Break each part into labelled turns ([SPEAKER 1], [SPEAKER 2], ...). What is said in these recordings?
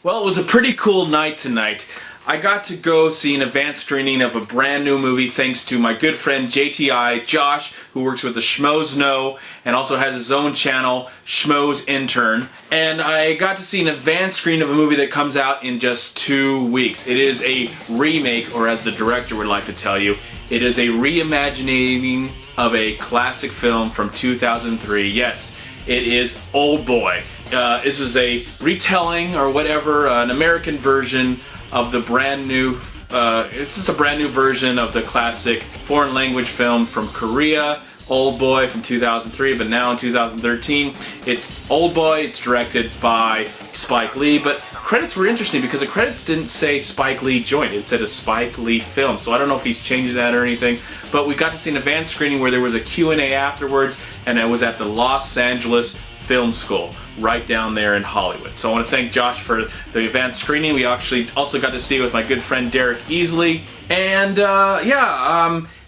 [SPEAKER 1] Well, it was a pretty cool night tonight. I got to go see an advanced screening of a brand new movie thanks to my good friend JTI, Josh, who works with the Schmoes Know and also has his own channel, Schmoes Intern. And I got to see an advanced screening of a movie that comes out in just 2 weeks. It is a remake, or as the director would like to tell you, it is a reimagining of a classic film from 2003. Yes, it is Oldboy. This is a retelling or whatever, an American version of the brand new, it's just a brand new version of the classic foreign language film from Korea, Oldboy from 2003, but now in 2013, it's Oldboy. It's directed by Spike Lee, but credits were interesting because the credits didn't say Spike Lee joined. It said a Spike Lee film, so I don't know if he's changed that or anything, but we got to see an advanced screening where there was a Q&A afterwards, and it was at the Los Angeles Film School, right down there in Hollywood. So I want to thank Josh for the advanced screening. We actually also got to see it with my good friend Derek Easley, and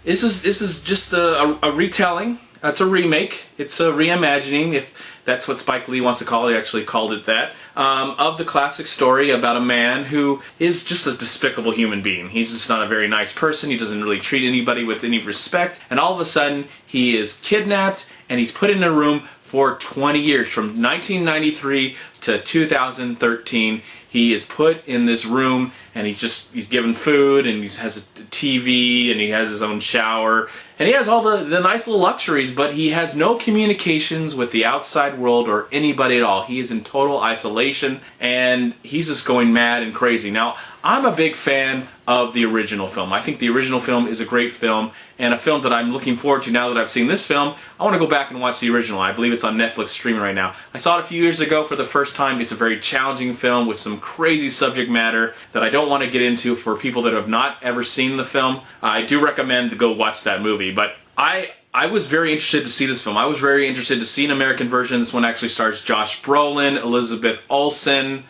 [SPEAKER 1] this is just a retelling. It's a remake. It's a reimagining, if that's what Spike Lee wants to call it. He actually called it that, of the classic story about a man who is just a despicable human being. He's just not a very nice person. He doesn't really treat anybody with any respect, and all of a sudden he is kidnapped and he's put in a room for 20 years, from 1993 to 2013. He is put in this room, and he's given food, and he has a TV, and he has his own shower, and he has all the nice little luxuries, but he has no communications with the outside world or anybody at all. He is in total isolation, and he's just going mad and crazy. Now, I'm a big fan of the original film. I think the original film is a great film, and a film that I'm looking forward to now that I've seen this film. I want to go back and watch the original. I believe it's on Netflix streaming right now. I saw it a few years ago for the first time. It's a very challenging film with some crazy subject matter that I don't want to get into for people that have not ever seen the film. I do recommend to go watch that movie, but I was very interested to see this film. I was very interested to see an American version. This one actually stars Josh Brolin, Elizabeth Olsen,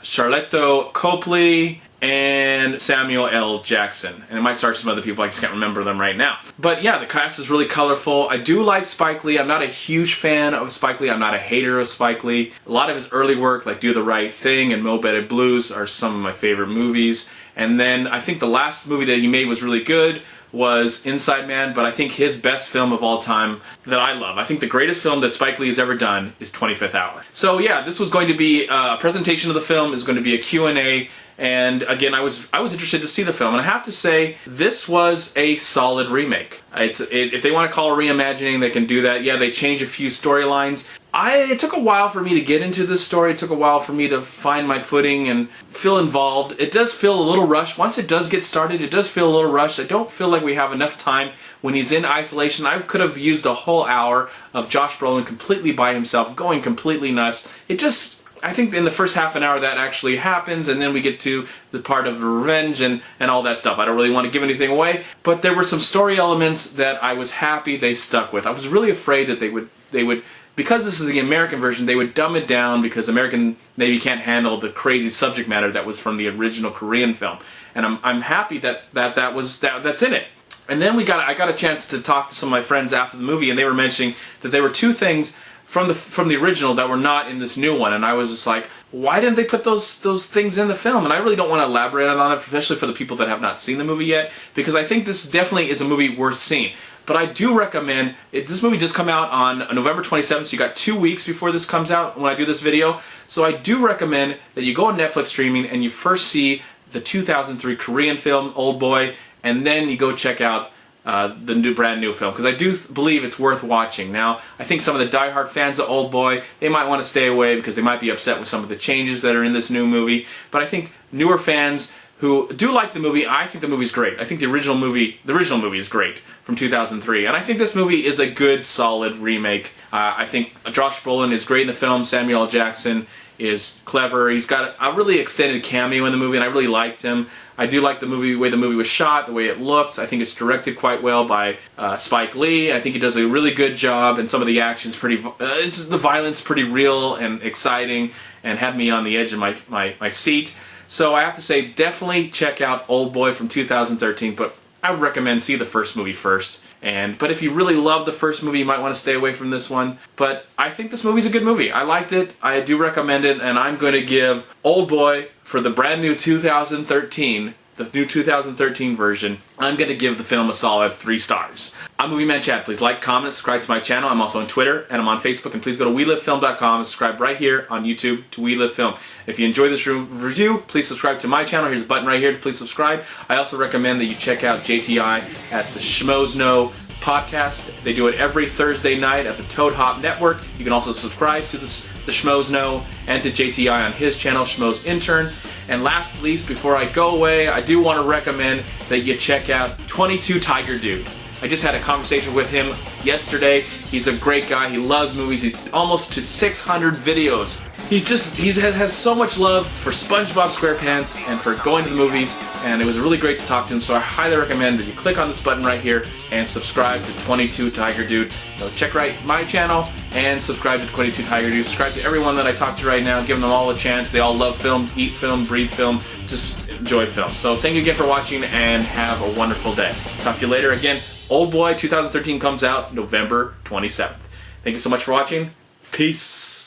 [SPEAKER 1] Charlotte Copley, and Samuel L. Jackson. And it might start some other people, I just can't remember them right now. But yeah, the cast is really colorful. I do like Spike Lee. I'm not a huge fan of Spike Lee. I'm not a hater of Spike Lee. A lot of his early work, like Do the Right Thing and Mo Better Blues, are some of my favorite movies. And then I think the last movie that he made was really good, was Inside Man, but I think his best film of all time that I love, I think the greatest film that Spike Lee has ever done, is 25th Hour. So yeah, this was going to be a presentation of the film, is going to be a Q&A, and again, I was interested to see the film, and I have to say, this was a solid remake. If they want to call it reimagining, they can do that. Yeah, they change a few storylines. It took a while for me to get into this story. It took a while for me to find my footing and feel involved. It does feel a little rushed. Once it does get started, it does feel a little rushed. I don't feel like we have enough time when he's in isolation. I could have used a whole hour of Josh Brolin completely by himself, going completely nuts. I think in the first half an hour that actually happens, and then we get to the part of revenge and all that stuff. I don't really want to give anything away, but there were some story elements that I was happy they stuck with. I was really afraid that they would, because this is the American version, they would dumb it down because American maybe can't handle the crazy subject matter that was from the original Korean film. And I'm happy that's in it. And then I got a chance to talk to some of my friends after the movie, and they were mentioning that there were two things from the original that were not in this new one, and I was just like, why didn't they put those things in the film? And I really don't want to elaborate on it, especially for the people that have not seen the movie yet, because I think this definitely is a movie worth seeing. But I do recommend, this movie just come out on November 27th, so you got 2 weeks before this comes out when I do this video. So I do recommend that you go on Netflix streaming and you first see the 2003 Korean film, Oldboy, and then you go check out the brand new film, because I do believe it's worth watching. Now, I think some of the diehard fans of Oldboy, they might want to stay away because they might be upset with some of the changes that are in this new movie. But I think newer fans who do like the movie, I think the movie's great. I think the original movie is great from 2003, and I think this movie is a good, solid remake. I think Josh Brolin is great in the film. Samuel L. Jackson is clever. He's got a really extended cameo in the movie, and I really liked him. I do like the way the movie was shot, the way it looked. I think it's directed quite well by Spike Lee. I think he does a really good job, and some of the action's the violence pretty real and exciting, and had me on the edge of my seat. So I have to say, definitely check out Oldboy from 2013, but I would recommend see the first movie first. But if you really love the first movie, you might want to stay away from this one. But I think this movie's a good movie. I liked it. I do recommend it, and I'm going to give Oldboy, for the brand new 2013, the new 2013 version, I'm going to give the film a solid 3 stars. I'm MovieManCHAD. Please like, comment, subscribe to my channel. I'm also on Twitter and I'm on Facebook. And please go to WeLiveFilm.com and subscribe right here on YouTube to We Live Film. If you enjoy this review, please subscribe to my channel. Here's a button right here to please subscribe. I also recommend that you check out JTI at the Schmoes Know podcast. They do it every Thursday night at the Toad Hop Network. You can also subscribe to the Schmoes Know and to JTI on his channel, Schmoes Intern. And last but least, before I go away, I do want to recommend that you check out 22 Tiger Dude. I just had a conversation with him yesterday. He's a great guy. He loves movies. He's almost to 600 videos. He has so much love for SpongeBob SquarePants and for going to the movies, and it was really great to talk to him, so I highly recommend that you click on this button right here and subscribe to 22 Tiger Dude. So check my channel and subscribe to 22 Tiger Dude. Subscribe to everyone that I talked to right now. Give them all a chance. They all love film, eat film, breathe film, just enjoy film. So thank you again for watching and have a wonderful day. Talk to you later. Again, Oldboy 2013 comes out November 27th. Thank you so much for watching. Peace.